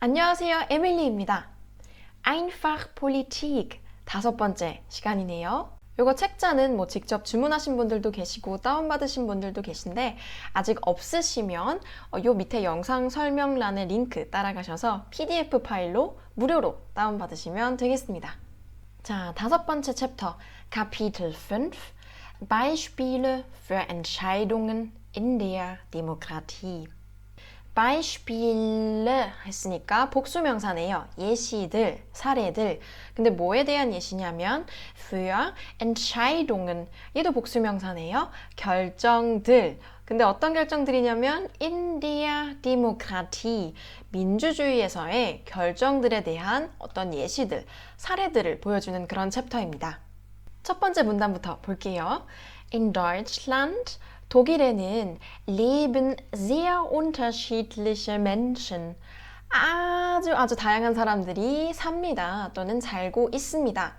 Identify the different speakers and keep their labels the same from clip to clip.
Speaker 1: 안녕하세요, 에밀리입니다. Einfach Politik 5번째 시간이네요. 요거 책자는 직접 주문하신 분들도 계시고 다운받으신 분들도 계신데 아직 없으시면 요 밑에 영상 설명란의 링크 따라가셔서 PDF 파일로 무료로 다운받으시면 되겠습니다. 자, 5번째 챕터 Kapitel 5 Beispiele für Entscheidungen in der Demokratie. Beispiele 했으니까 복수명사네요. 예시들, 사례들. 근데 뭐에 대한 예시냐면 für Entscheidungen. 얘도 복수명사네요. 결정들. 근데 어떤 결정들이냐면 in der Demokratie. 민주주의에서의 결정들에 대한 어떤 예시들, 사례들을 보여주는 그런 챕터입니다. 첫 번째 문단부터 볼게요. In Deutschland 독일에는 leben sehr unterschiedliche Menschen. 아주 다양한 사람들이 삽니다. 또는 살고 있습니다.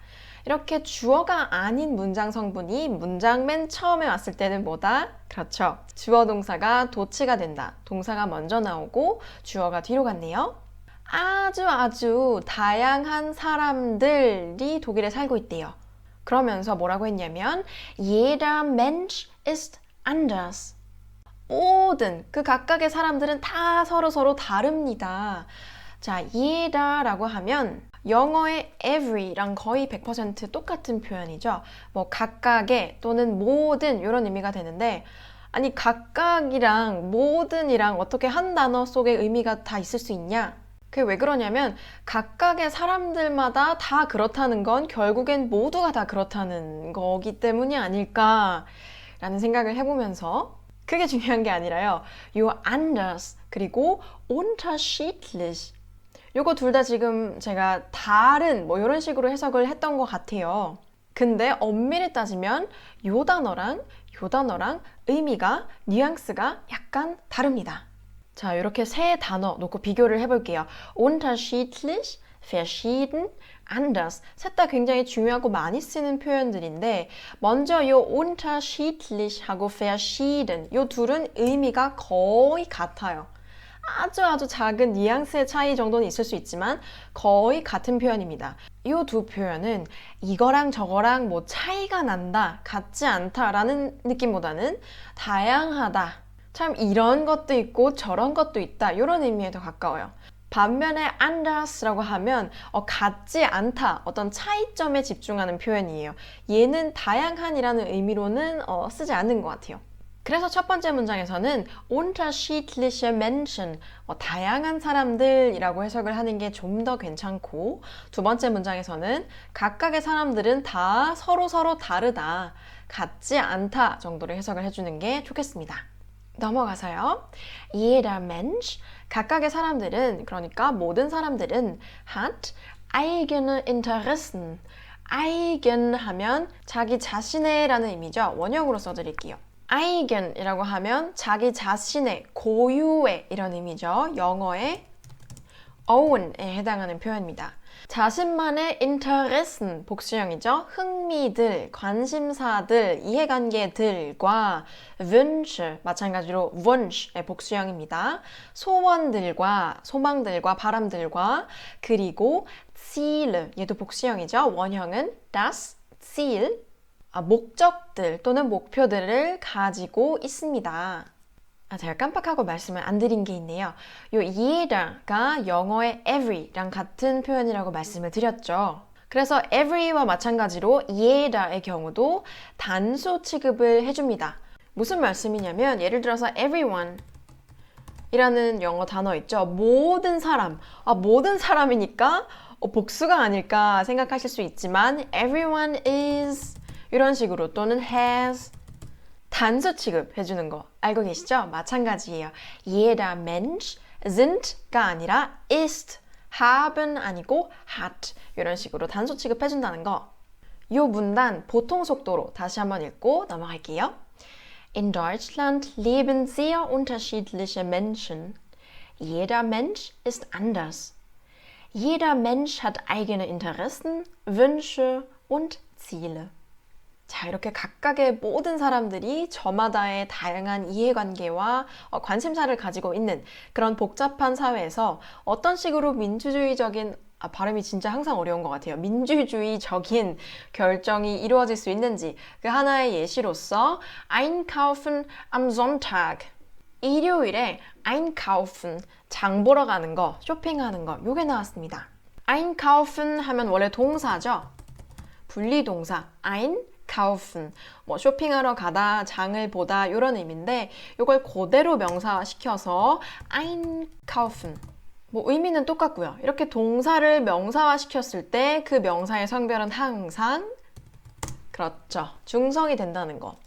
Speaker 1: 이렇게 주어가 아닌 문장 성분이 문장 맨 처음에 왔을 때는 뭐다? 그렇죠. 주어 동사가 도치가 된다. 동사가 먼저 나오고 주어가 뒤로 갔네요. 아주 다양한 사람들이 독일에 살고 있대요. 그러면서 뭐라고 했냐면 jeder Mensch ist anders. 모든 그 각각의 사람들은 다 서로 다릅니다. 자, jeder라고 하면 영어의 every랑 거의 100% 똑같은 표현이죠. 각각의 또는 모든 이런 의미가 되는데 아니 각각이랑 모든이랑 어떻게 한 단어 속에 의미가 다 있을 수 있냐? 그게 왜 그러냐면 각각의 사람들마다 다 그렇다는 건 결국엔 모두가 다 그렇다는 거기 때문이 아닐까 라는 생각을 해보면서 그게 중요한 게 아니라요. 요 anders 그리고 unterschiedlich 요거 둘 다 지금 제가 다른 이런 식으로 해석을 했던 것 같아요. 근데 엄밀히 따지면 요 단어랑 의미가 뉘앙스가 약간 다릅니다. 자, 이렇게 세 단어 놓고 비교를 해볼게요. unterschiedlich, verschieden, anders. 셋 다 굉장히 중요하고 많이 쓰는 표현들인데 먼저 요 unterschiedlich 하고 verschieden 요 둘은 의미가 거의 같아요. 아주 작은 뉘앙스의 차이 정도는 있을 수 있지만 거의 같은 표현입니다. 이 두 표현은 이거랑 저거랑 차이가 난다, 같지 않다라는 느낌보다는 다양하다. 참 이런 것도 있고 저런 것도 있다 이런 의미에 더 가까워요. 반면에 anders라고 하면 같지 않다 어떤 차이점에 집중하는 표현이에요. 얘는 다양한이라는 의미로는 쓰지 않는 것 같아요. 그래서 첫 번째 문장에서는 unterschiedliche Menschen 다양한 사람들이라고 해석을 하는 게 좀 더 괜찮고 두 번째 문장에서는 각각의 사람들은 다 서로 다르다 같지 않다 정도로 해석을 해주는 게 좋겠습니다. 넘어가서요. Jeder Mensch, 각각의 사람들은, 그러니까 모든 사람들은 hat eigene Interessen. eigen 하면 자기 자신의 라는 의미죠. 원형으로 써드릴게요. eigen이라고 하면 자기 자신의, 고유의 이런 의미죠. 영어의 own에 해당하는 표현입니다. 자신만의 Interessen, 복수형이죠. 흥미들, 관심사들, 이해관계들과 Wünsche, 마찬가지로 Wunsch의 복수형입니다. 소원들과, 소망들과, 바람들과 그리고 Ziele, 얘도 복수형이죠. 원형은 das Ziel, 목적들 또는 목표들을 가지고 있습니다. 제가 깜빡하고 말씀을 안 드린 게 있네요. 요 jeder가 영어의 every랑 같은 표현이라고 말씀을 드렸죠. 그래서 every와 마찬가지로 jeder의 경우도 단수 취급을 해줍니다. 무슨 말씀이냐면 예를 들어서 everyone 이라는 영어 단어 있죠. 모든 사람. 모든 사람이니까 복수가 아닐까 생각하실 수 있지만 everyone is 이런 식으로 또는 has 단수 취급해주는 거 알고 계시죠? 마찬가지예요. Jeder Mensch sind가 아니라 ist, haben 아니고 hat 이런 식으로 단수 취급해준다는 거. 이 문단 보통 속도로 다시 한번 읽고 넘어갈게요. In Deutschland leben sehr unterschiedliche Menschen. Jeder Mensch ist anders. Jeder Mensch hat eigene Interessen, Wünsche und Ziele. 자, 이렇게 각각의 모든 사람들이 저마다의 다양한 이해관계와 관심사를 가지고 있는 그런 복잡한 사회에서 어떤 식으로 민주주의적인 발음이 진짜 항상 어려운 것 같아요. 민주주의적인 결정이 이루어질 수 있는지 그 하나의 예시로서 Einkaufen am Sonntag 일요일에 einkaufen 장 보러 가는 거, 쇼핑하는 거 요게 나왔습니다. einkaufen 하면 원래 동사죠. 분리동사 einkaufen 뭐 쇼핑하러 가다, 장을 보다 이런 의미인데 이걸 그대로 명사화시켜서 einkaufen 뭐 의미는 똑같고요. 이렇게 동사를 명사화 시켰을 때 그 명사의 성별은 항상 그렇죠. 중성이 된다는 거.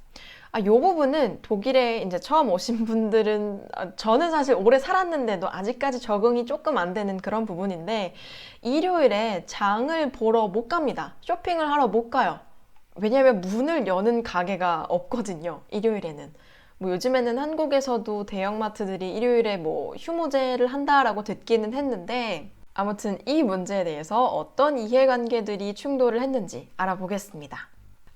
Speaker 1: 요 부분은 독일에 이제 처음 오신 분들은 저는 사실 오래 살았는데도 아직까지 적응이 조금 안 되는 그런 부분인데 일요일에 장을 보러 못 갑니다. 쇼핑을 하러 못 가요. 왜냐하면 문을 여는 가게가 없거든요. 일요일에는. 뭐 요즘에는 한국에서도 대형마트들이 일요일에 뭐 휴무제를 한다라고 듣기는 했는데 아무튼 이 문제에 대해서 어떤 이해관계들이 충돌을 했는지 알아보겠습니다.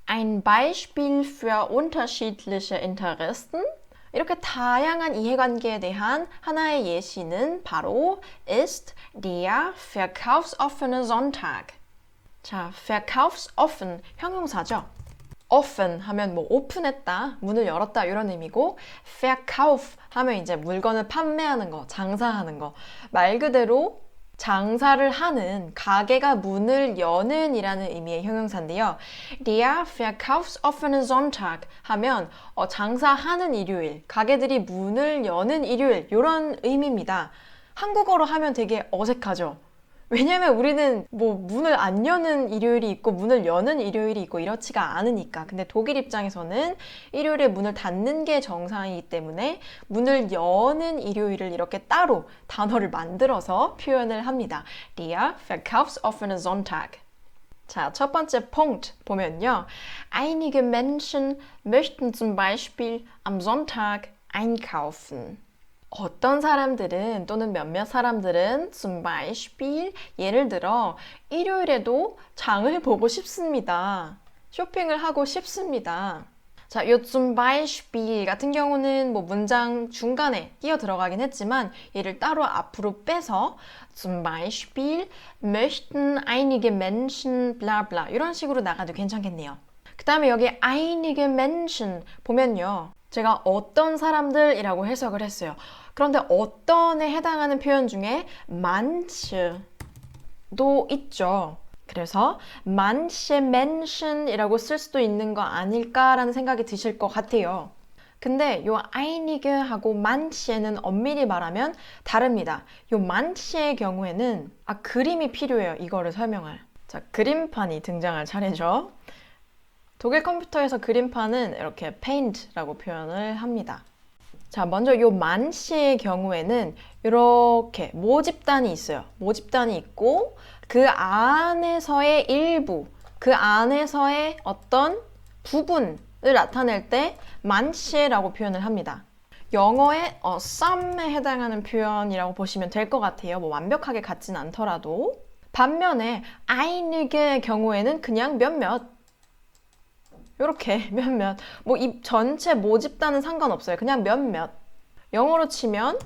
Speaker 1: Ein Beispiel für unterschiedliche Interessen. 이렇게 다양한 이해관계에 대한 하나의 예시는 바로 ist der verkaufsoffene Sonntag. 자, verkaufsoffen 형용사죠. offen 하면 뭐 오픈했다, 문을 열었다 이런 의미고 verkauf 하면 이제 물건을 판매하는 거, 장사하는 거. 말 그대로 장사를 하는, 가게가 문을 여는 이라는 의미의 형용사인데요. Der verkaufsoffene Sonntag 하면 장사하는 일요일, 가게들이 문을 여는 일요일 이런 의미입니다. 한국어로 하면 되게 어색하죠. 왜냐면 우리는 뭐 문을 안 여는 일요일이 있고 문을 여는 일요일이 있고 이렇지가 않으니까. 근데 독일 입장에서는 일요일에 문을 닫는 게 정상이기 때문에 문을 여는 일요일을 이렇게 따로 단어를 만들어서 표현을 합니다. Der verkaufsoffene Sonntag. 자, 첫 번째 Punkt 보면요. Einige Menschen möchten zum Beispiel am Sonntag einkaufen. 어떤 사람들은 또는 몇몇 사람들은 zum Beispiel 예를 들어 일요일에도 장을 보고 싶습니다. 쇼핑을 하고 싶습니다. 자, 요 zum Beispiel 같은 경우는 뭐 문장 중간에 끼어 들어가긴 했지만 얘를 따로 앞으로 빼서 zum Beispiel möchten einige Menschen bla bla 이런 식으로 나가도 괜찮겠네요. 그 다음에 여기 einige Menschen 보면요. 제가 어떤 사람들이라고 해석을 했어요. 그런데 어떤에 해당하는 표현 중에 manche도 있죠. 그래서 manche Menschen이라고 쓸 수도 있는 거 아닐까라는 생각이 드실 것 같아요. 근데 요 einige하고 manche는 엄밀히 말하면 다릅니다. 요 manche의 경우에는 그림이 필요해요. 이거를 설명할. 자, 그림판이 등장할 차례죠. 독일 컴퓨터에서 그림판은 이렇게 paint라고 표현을 합니다. 자, 먼저 요 manche의 경우에는 이렇게 모집단이 있어요. 모집단이 있고 그 안에서의 일부, 그 안에서의 어떤 부분을 나타낼 때 manche라고 표현을 합니다. 영어의 some에 해당하는 표현이라고 보시면 될 것 같아요. 뭐 완벽하게 같진 않더라도. 반면에 einige의 경우에는 그냥 몇몇 이렇게 몇몇 뭐 이 전체 모집단은 상관없어요. 그냥 몇몇. 영어로 치면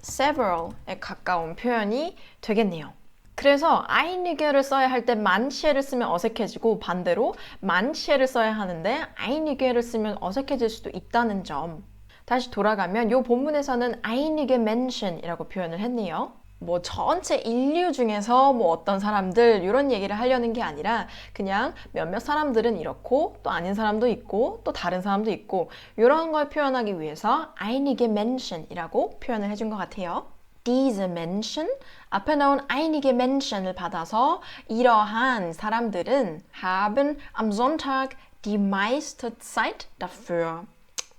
Speaker 1: several에 가까운 표현이 되겠네요. 그래서 einige를 써야 할 때 manche를 쓰면 어색해지고 반대로 manche를 써야 하는데 einige를 쓰면 어색해질 수도 있다는 점. 다시 돌아가면 이 본문에서는 einige Menschen이라고 표현을 했네요. 뭐 전체 인류 중에서 뭐 어떤 사람들 이런 얘기를 하려는 게 아니라 그냥 몇몇 사람들은 이렇고 또 아닌 사람도 있고 또 다른 사람도 있고 이런 걸 표현하기 위해서 einige Menschen이라고 표현을 해준 것 같아요. Diese Menschen 앞에 나온 einige Menschen을 받아서 이러한 사람들은 haben am Sonntag die meiste Zeit dafür.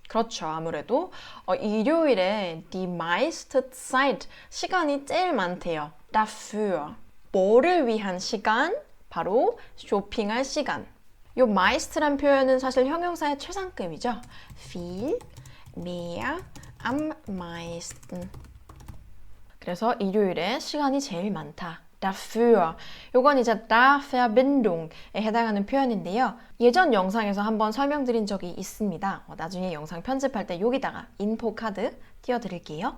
Speaker 1: 그렇죠. 아무래도 일요일에 die meiste Zeit 시간이 제일 많대요. dafür. 뭐를 위한 시간? 바로 쇼핑할 시간. 요 meist란 표현은 사실 형용사의 최상급이죠. viel, mehr, am meisten. 그래서 일요일에 시간이 제일 많다. dafür. 요건 이제 da Verbindung에 해당하는 표현인데요. 예전 영상에서 한번 설명드린 적이 있습니다. 나중에 영상 편집할 때 여기다가 인포 카드 띄워드릴게요.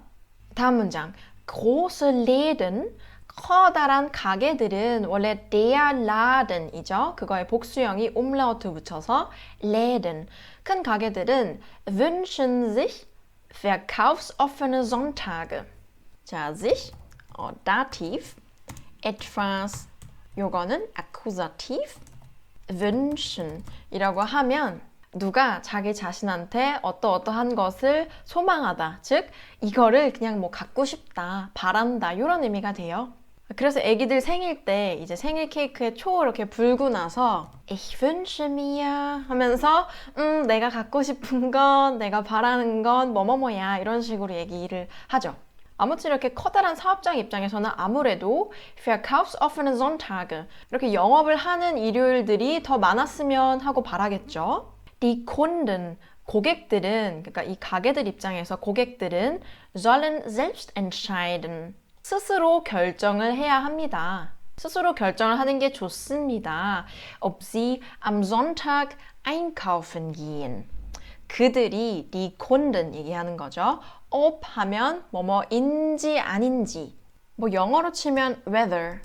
Speaker 1: 다음 문장. große Läden, 커다란 가게들은 원래 der Laden이죠. 그거에 복수형이 umlaut 붙여서 Läden. 큰 가게들은 wünschen sich verkaufsoffene Sonntage. 자, sich, Dativ, etwas, 요거는 Akkusativ, wünschen 이라고 하면 누가 자기 자신한테 어떠한 것을 소망하다, 즉 이거를 그냥 뭐 갖고 싶다, 바란다 이런 의미가 돼요. 그래서 애기들 생일 때 이제 생일 케이크에 초 이렇게 불고 나서 Ich wünsche mir 하면서 내가 갖고 싶은 건, 내가 바라는 건 뭐뭐뭐야 이런 식으로 얘기를 하죠. 아무튼 이렇게 커다란 사업장 입장에서는 아무래도 Verkaufsoffene Sonntage 이렇게 영업을 하는 일요일들이 더 많았으면 하고 바라겠죠. Die Kunden, 고객들은, 그러니까 이 가게들 입장에서 고객들은 sollen selbst entscheiden. 스스로 결정을 해야 합니다. 스스로 결정을 하는 게 좋습니다. Ob sie am Sonntag einkaufen gehen. 그들이 die Kunden 얘기하는 거죠. ob 하면 뭐뭐인지 아닌지. 뭐 영어로 치면 whether에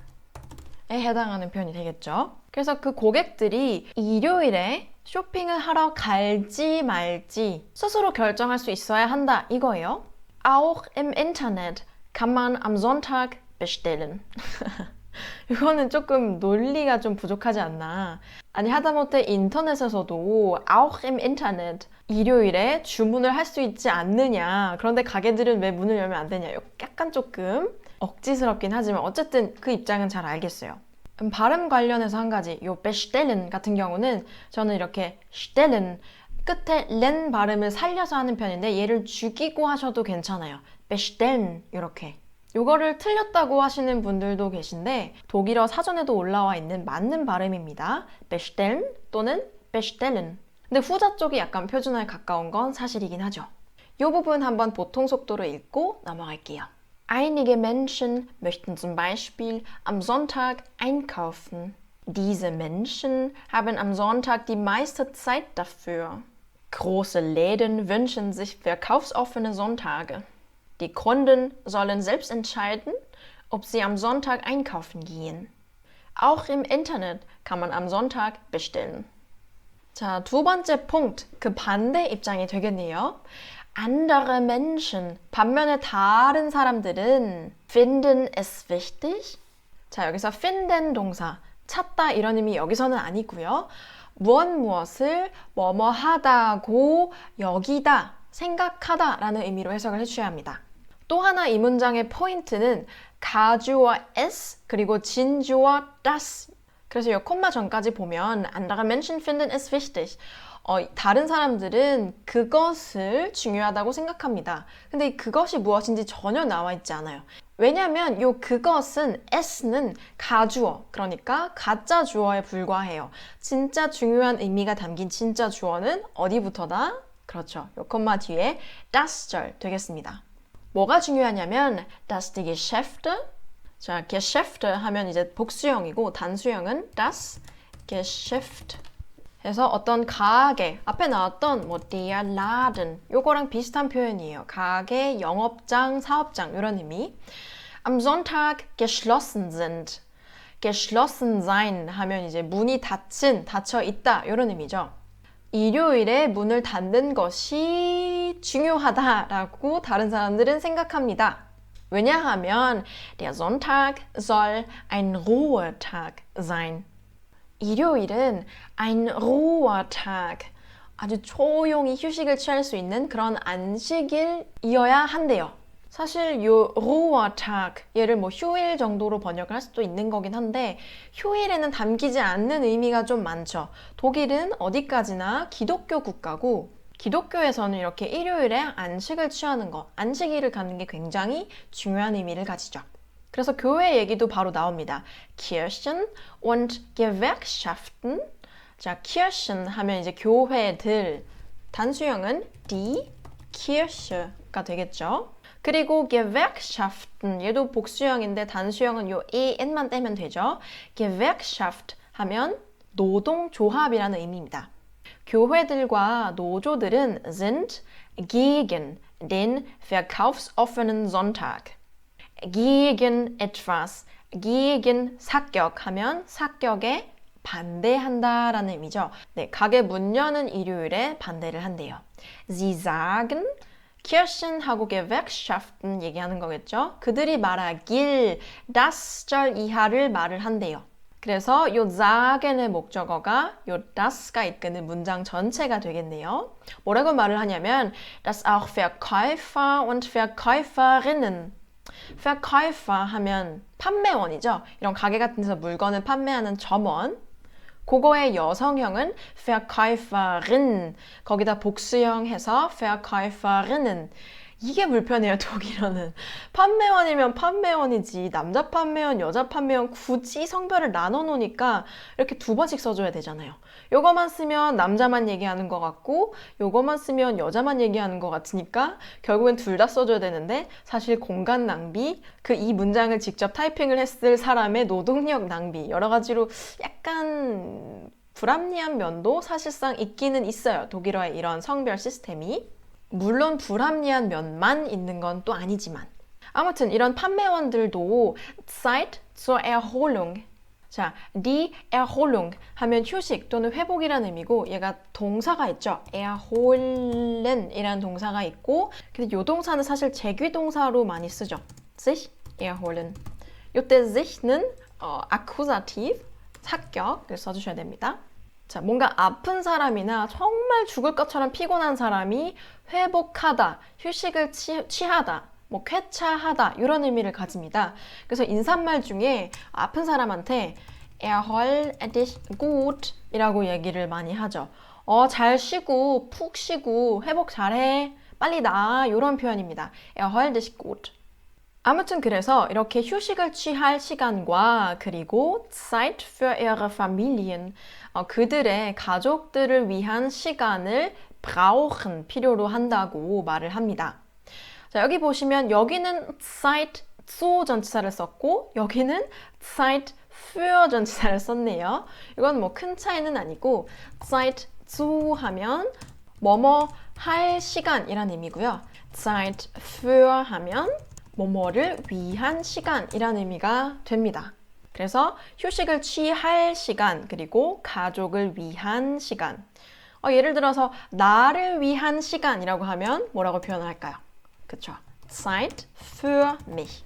Speaker 1: 해당하는 표현이 되겠죠. 그래서 그 고객들이 일요일에 쇼핑을 하러 갈지 말지 스스로 결정할 수 있어야 한다 이거예요. Auch im Internet kann man am Sonntag bestellen. 이거는 조금 논리가 좀 부족하지 않나. 아니 하다못해 인터넷에서도 auch im Internet 일요일에 주문을 할 수 있지 않느냐. 그런데 가게들은 왜 문을 열면 안 되냐. 약간 조금 억지스럽긴 하지만 어쨌든 그 입장은 잘 알겠어요. 발음 관련해서 한 가지. 요 bestellen 같은 경우는 저는 이렇게 stellen 끝에 len 발음을 살려서 하는 편인데 얘를 죽이고 하셔도 괜찮아요. bestellen 이렇게. 요거를 틀렸다고 하시는 분들도 계신데 독일어 사전에도 올라와 있는 맞는 발음입니다. bestellen 또는 bestellen. 근데 후자 쪽이 약간 표준어에 가까운 건 사실이긴 하죠. 이 부분 한번 보통 속도로 읽고 넘어갈게요. Einige Menschen möchten zum Beispiel am Sonntag einkaufen. Diese Menschen haben am Sonntag die meiste Zeit dafür. Große Läden wünschen sich verkaufsoffene Sonntage. Die Kunden sollen selbst entscheiden, ob sie am Sonntag einkaufen gehen. Auch im Internet kann man am Sonntag bestellen. 자, 두 번째 Punkt, 그 반대 입장이 되겠네요. Andere Menschen, 반면에 다른 사람들은 finden es wichtig. 자, 여기서 finden 동사, 찾다 이런 의미 여기서는 아니고요. 무엇을 뭐뭐하다고 여기다, 생각하다 라는 의미로 해석을 해주셔야 합니다. 또 하나 이 문장의 포인트는 가주어 es 그리고 진주어 das. 그래서 이 콤마 전까지 보면 andere Menschen finden es wichtig. 다른 사람들은 그것을 중요하다고 생각합니다. 근데 그것이 무엇인지 전혀 나와 있지 않아요. 왜냐하면 요 그것은 s는 가주어, 그러니까 가짜 주어에 불과해요. 진짜 중요한 의미가 담긴 진짜 주어는 어디부터다? 그렇죠. 요 콤마 뒤에 das절 되겠습니다. 뭐가 중요하냐면 das die Geschäfte. 자, Geschäfte 하면 이제 복수형이고 단수형은 das Geschäft. 그래서 어떤 가게, 앞에 나왔던 뭐 der Laden 요거랑 비슷한 표현이에요. 가게, 영업장, 사업장 이런 의미. Am Sonntag geschlossen sind. geschlossen sein 하면 이제 문이 닫혀 있다 이런 의미죠. 일요일에 문을 닫는 것이 중요하다라고 다른 사람들은 생각합니다. 왜냐하면 der Sonntag soll ein Ruhetag sein. 일요일은 ein Ruhetag, 아주 조용히 휴식을 취할 수 있는 그런 안식일이어야 한대요. 사실 요 Ruhetag, 얘를 뭐 휴일 정도로 번역을 할 수도 있는 거긴 한데 휴일에는 담기지 않는 의미가 좀 많죠. 독일은 어디까지나 기독교 국가고 기독교에서는 이렇게 일요일에 안식을 취하는 것, 안식일을 갖는 게 굉장히 중요한 의미를 가지죠. 그래서 교회 얘기도 바로 나옵니다. Kirchen und Gewerkschaften. 자, Kirchen 하면 이제 교회들. 단수형은 die Kirche가 되겠죠. 그리고 Gewerkschaften 얘도 복수형인데 단수형은 요 en만 떼면 되죠. Gewerkschaft 하면 노동조합이라는 의미입니다. 교회들과 노조들은 sind gegen den verkaufsoffenen Sonntag. gegen etwas, gegen 삭격하면 삭격에 반대한다라는 의미죠. 네, 가게 문 여는 일요일에 반대를 한대요. Sie sagen, Kirchen하고 Gewerkschaften 얘기하는 거겠죠. 그들이 말하길 das절 이하를 말을 한대요. 그래서 요 sagen의 목적어가 요 das가 이끄는 문장 전체가 되겠네요. 뭐라고 말을 하냐면 dass auch Verkäufer und Verkäuferinnen Verkäufer 하면 판매원이죠. 이런 가게 같은 데서 물건을 판매하는 점원. 그거의 여성형은 Verkäuferin. 거기다 복수형 해서 Verkäuferinnen. 이게 불편해요, 독일어는. 판매원이면 판매원이지 남자 판매원, 여자 판매원 굳이 성별을 나눠 놓으니까 이렇게 두 번씩 써줘야 되잖아요. 요거만 쓰면 남자만 얘기하는 것 같고 요거만 쓰면 여자만 얘기하는 것 같으니까 결국엔 둘 다 써줘야 되는데 사실 공간 낭비, 이 문장을 직접 타이핑을 했을 사람의 노동력 낭비 여러 가지로 약간 불합리한 면도 사실상 있기는 있어요. 독일어의 이런 성별 시스템이. 물론 불합리한 면만 있는 건 또 아니지만 아무튼 이런 판매원들도 Zeit zur Erholung 자, die Erholung 하면 휴식 또는 회복이라는 의미고 얘가 동사가 있죠. erholen 이라는 동사가 있고 근데 이 동사는 사실 제귀동사로 많이 쓰죠. sich erholen 이때 sich는 Akkusativ 삭격을 써주셔야 됩니다. 자, 뭔가 아픈 사람이나 정말 죽을 것처럼 피곤한 사람이 회복하다, 휴식을 취하다, 뭐 쾌차하다 이런 의미를 가집니다. 그래서 인사말 중에 아픈 사람한테 erhol dich gut 이라고 얘기를 많이 하죠. 잘 쉬고 푹 쉬고 회복 잘해, 빨리 나아 이런 표현입니다. erhol dich gut. 아무튼 그래서 이렇게 휴식을 취할 시간과 그리고 Zeit für ihre Familien 그들의 가족들을 위한 시간을 brauchen 필요로 한다고 말을 합니다. 자, 여기 보시면 여기는 Zeit zu 전치사를 썼고 여기는 Zeit für 전치사를 썼네요. 이건 뭐 큰 차이는 아니고 Zeit zu 하면 뭐뭐 할 시간이란 의미고요. Zeit für 하면 뭐뭐를 위한 시간이란 의미가 됩니다. 그래서 휴식을 취할 시간 그리고 가족을 위한 시간 예를 들어서 나를 위한 시간이라고 하면 뭐라고 표현을 할까요? 그쵸? Zeit für mich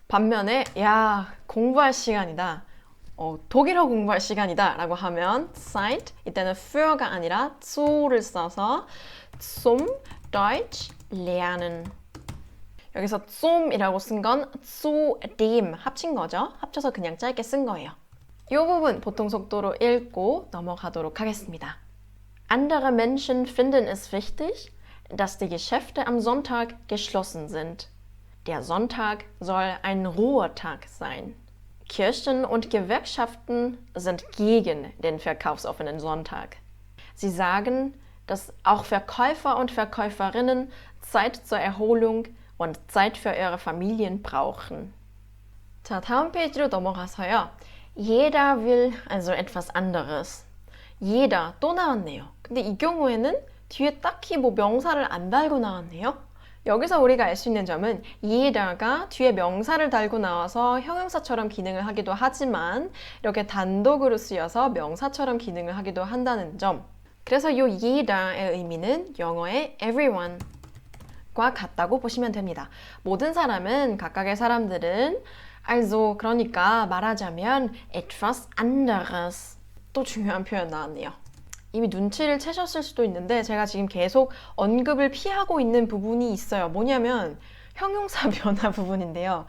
Speaker 1: 반면에 야 공부할 시간이다 독일어 공부할 시간이다 라고 하면 Zeit 이때는 für가 아니라 zu를 써서 zum Deutsch lernen 여기서 좀이라고 쓴 건 zu dem 합친 거죠. 합쳐서 그냥 짧게 쓴 거예요. 이 부분 보통 속도로 읽고 넘어가도록 하겠습니다. Andere Menschen finden es wichtig, dass die Geschäfte am Sonntag geschlossen sind. Der Sonntag soll ein Ruhetag sein. Kirchen und Gewerkschaften sind gegen den verkaufsoffenen Sonntag. Sie sagen, dass auch Verkäufer und Verkäuferinnen Zeit zur Erholung und Zeit für ihre Familien brauchen. 자, 다음 페이지로 넘어가서요. Jeder will also etwas anderes. Jeder 또 나왔네요. 근데 이 경우에는 뒤에 딱히 뭐 명사를 안 달고 나왔네요. 여기서 우리가 알 수 있는 점은 jeder가 뒤에 명사를 달고 나와서 형용사처럼 기능을 하기도 하지만 이렇게 단독으로 쓰여서 명사처럼 기능을 하기도 한다는 점. 그래서 이 jeder의 의미는 영어의 everyone 과 같다고 보시면 됩니다. 모든 사람은 각각의 사람들은 also 그러니까 말하자면 etwas anderes 또 중요한 표현 나왔네요. 이미 눈치를 채셨을 수도 있는데 제가 지금 계속 언급을 피하고 있는 부분이 있어요. 뭐냐면 형용사 변화 부분인데요.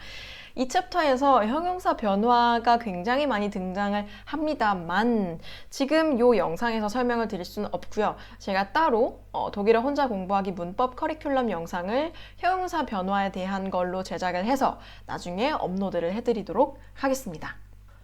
Speaker 1: 이 챕터에서 형용사 변화가 굉장히 많이 등장을 합니다만 지금 이 영상에서 설명을 드릴 수는 없고요. 제가 따로 독일어 혼자 공부하기 문법 커리큘럼 영상을 형용사 변화에 대한 걸로 제작을 해서 나중에 업로드를 해드리도록 하겠습니다.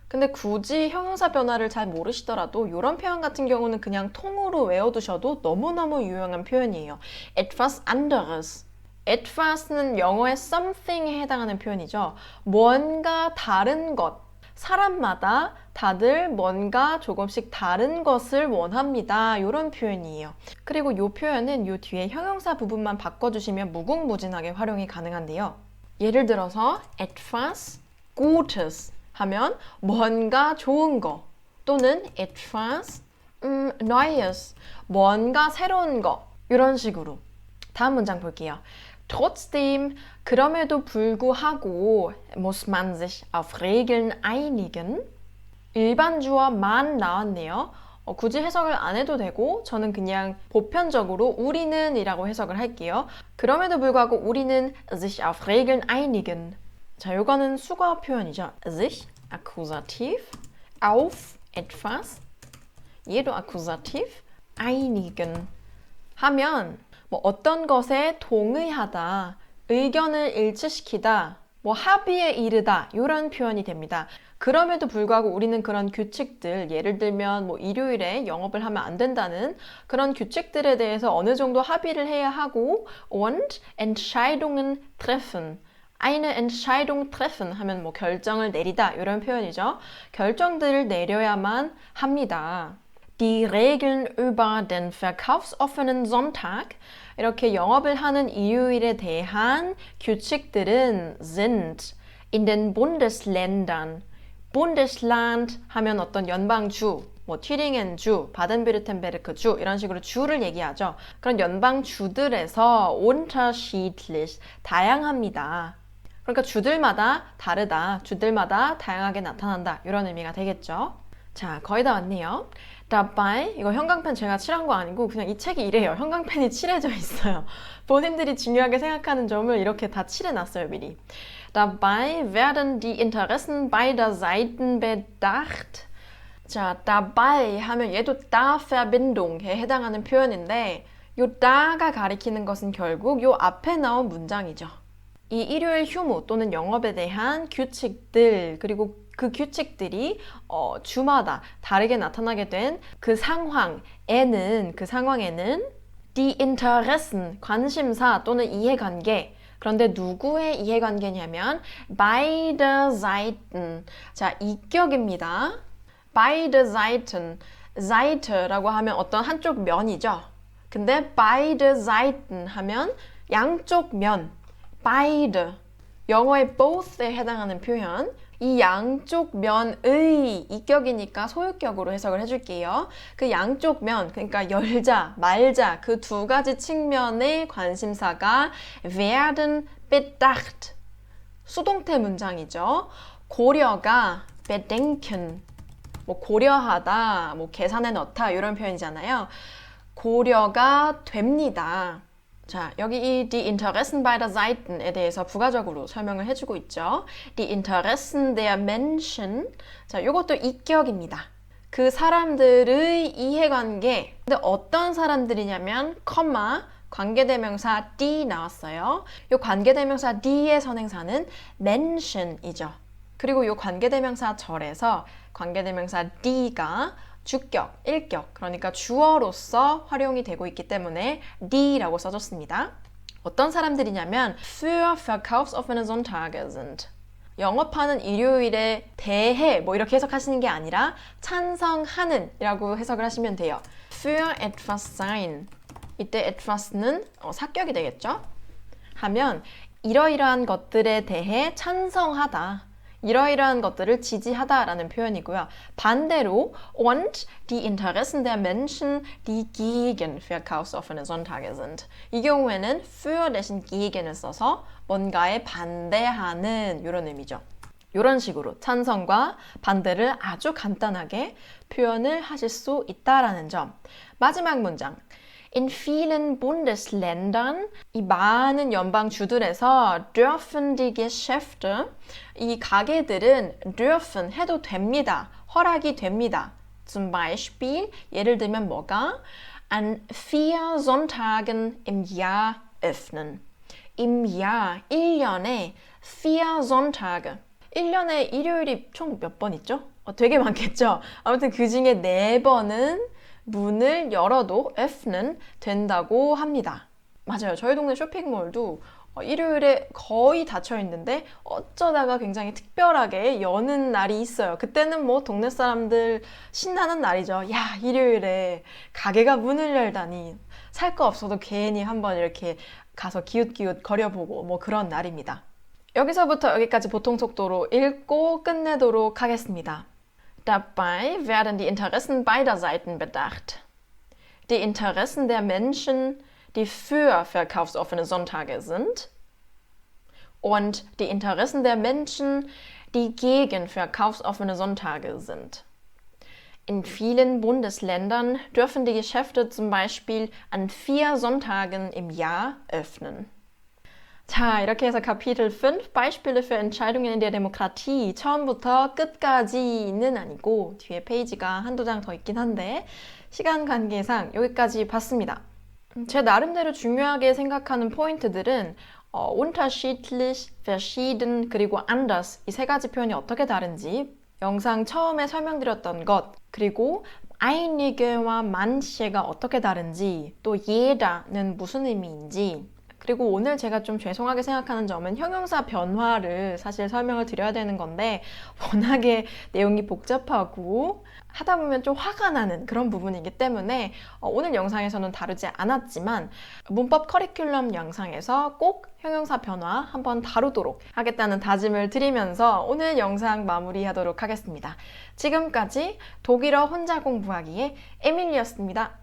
Speaker 1: 근데 굳이 형용사 변화를 잘 모르시더라도 이런 표현 같은 경우는 그냥 통으로 외워두셔도 너무너무 유용한 표현이에요. etwas anderes. etwas는 영어의 something에 해당하는 표현이죠. 뭔가 다른 것. 사람마다 다들 뭔가 조금씩 다른 것을 원합니다. 이런 표현이에요. 그리고 이 표현은 이 뒤에 형용사 부분만 바꿔주시면 무궁무진하게 활용이 가능한데요. 예를 들어서 etwas Gutes 하면 뭔가 좋은 거 또는 etwas Neues 뭔가 새로운 거 이런 식으로. 다음 문장 볼게요. Trotzdem, 그럼에도 불구하고 muss man sich auf Regeln einigen. 일반주어 man 나왔네요. 굳이 해석을 안 해도 되고 저는 그냥 보편적으로 우리는 이라고 해석을 할게요. 그럼에도 불구하고 우리는 sich auf Regeln einigen. 자, 요거는 수거 표현이죠. sich, Akkusativ, auf etwas, 얘도 Akkusativ, einigen 하면 뭐 어떤 것에 동의하다, 의견을 일치시키다, 뭐 합의에 이르다 이런 표현이 됩니다. 그럼에도 불구하고 우리는 그런 규칙들, 예를 들면 뭐 일요일에 영업을 하면 안 된다는 그런 규칙들에 대해서 어느 정도 합의를 해야 하고 und Entscheidungen treffen. eine Entscheidung treffen 하면 뭐 결정을 내리다 이런 표현이죠. 결정들을 내려야만 합니다. Die Regeln über den verkaufsoffenen Sonntag 이렇게 영업을 하는 일요일에 대한 규칙들은 sind in den Bundesländern Bundesland 하면 어떤 연방주 뭐 튀링엔주, 바덴뷰르텐베르크주 이런 식으로 주를 얘기하죠. 그런 연방주들에서 unterschiedlich 다양합니다. 그러니까 주들마다 다르다, 주들마다 다양하게 나타난다 이런 의미가 되겠죠. 자, 거의 다 왔네요. dabei, 이거 형광펜 제가 칠한 거 아니고 그냥 이 책이 이래요. 형광펜이 칠해져 있어요. 본인들이 중요하게 생각하는 점을 이렇게 다 칠해놨어요, 미리. Dabei werden die Interessen beider Seiten bedacht. 자, dabei 하면 얘도 da Verbindung에 해당하는 표현인데 요 da가 가리키는 것은 결국 요 앞에 나온 문장이죠. 이 일요일 휴무 또는 영업에 대한 규칙들 그리고 그 규칙들이 주마다 다르게 나타나게 된 그 상황에는 die Interessen, 관심사 또는 이해관계 그런데 누구의 이해관계냐면 beide Seiten, 자 이격입니다. beide Seiten, Seite라고 하면 어떤 한쪽 면이죠. 근데 beide Seiten 하면 양쪽 면, beide, 영어의 both에 해당하는 표현 이 양쪽 면의 이격이니까 소유격으로 해석을 해줄게요. 그 양쪽 면, 그러니까 열자, 말자 그 두 가지 측면의 관심사가 werden bedacht. 수동태 문장이죠. 고려가 bedenken, 뭐 고려하다, 뭐 계산에 넣다 이런 표현이잖아요. 고려가 됩니다. 자, 여기 이 die Interessen beider Seiten에 대해서 부가적으로 설명을 해주고 있죠. Die Interessen der Menschen. 자, 이것도 이격입니다. 그 사람들의 이해관계. 근데 어떤 사람들이냐면, 관계대명사 die 나왔어요. 이 관계대명사 die의 선행사는 Mention이죠. 그리고 이 관계대명사 절에서 관계대명사 die가 주격, 일격, 그러니까 주어로서 활용이 되고 있기 때문에 die라고 써줬습니다. 어떤 사람들이냐면 für verkaufsoffene Sonntage sind. 영업하는 일요일에 대해 뭐 이렇게 해석하시는 게 아니라 찬성하는 이라고 해석을 하시면 돼요. für etwas sein. 이때 etwas는 사격이 되겠죠? 하면 이러이러한 것들에 대해 찬성하다. 이러이러한 것들을 지지하다라는 표현이고요. 반대로 und die Interessen der Menschen, die gegen verkaufsoffene Sonntage sind. 이 경우에는 für 대신 gegen을 써서 뭔가에 반대하는 이런 의미죠. 이런 식으로 찬성과 반대를 아주 간단하게 표현을 하실 수 있다라는 점. 마지막 문장. In vielen Bundesländern, 이 많은 연방주들에서 dürfen die Geschäfte, 이 가게들은 dürfen 해도 됩니다. 허락이 됩니다. Zum Beispiel, 예를 들면 뭐가? An 4 Sonntagen im Jahr öffnen. Im Jahr, 1년에 4 Sonntage. 1년에 일요일이 총 몇 번 있죠? 되게 많겠죠? 아무튼 그 중에 4번은 문을 열어도 öffnen 된다고 합니다. 맞아요. 저희 동네 쇼핑몰도 일요일에 거의 닫혀 있는데 어쩌다가 굉장히 특별하게 여는 날이 있어요. 그때는 뭐 동네 사람들 신나는 날이죠. 야, 일요일에 가게가 문을 열다니. 살 거 없어도 괜히 한번 이렇게 가서 기웃기웃 거려보고 뭐 그런 날입니다. 여기서부터 여기까지 보통 속도로 읽고 끝내도록 하겠습니다. Dabei werden die Interessen beider Seiten bedacht. Die Interessen der Menschen, die für verkaufsoffene Sonntage sind, und die Interessen der Menschen, die gegen verkaufsoffene Sonntage sind. In vielen Bundesländern dürfen die Geschäfte zum Beispiel an 4 Sonntagen im Jahr öffnen. 자, 이렇게 해서 Kapitel 5 Beispiele für Entscheidungen in der Demokratie 처음부터 끝까지는 아니고 뒤에 페이지가 한두 장 더 있긴 한데 시간 관계상 여기까지 봤습니다. 제 나름대로 중요하게 생각하는 포인트들은 unterschiedlich, verschieden, 그리고 anders 이 세 가지 표현이 어떻게 다른지 영상 처음에 설명드렸던 것 그리고 einige와 manche가 어떻게 다른지 또 jeder는 무슨 의미인지 그리고 오늘 제가 좀 죄송하게 생각하는 점은 형용사 변화를 사실 설명을 드려야 되는 건데 워낙에 내용이 복잡하고 하다 보면 좀 화가 나는 그런 부분이기 때문에 오늘 영상에서는 다루지 않았지만 문법 커리큘럼 영상에서 꼭 형용사 변화 한번 다루도록 하겠다는 다짐을 드리면서 오늘 영상 마무리하도록 하겠습니다. 지금까지 독일어 혼자 공부하기의 에밀리였습니다.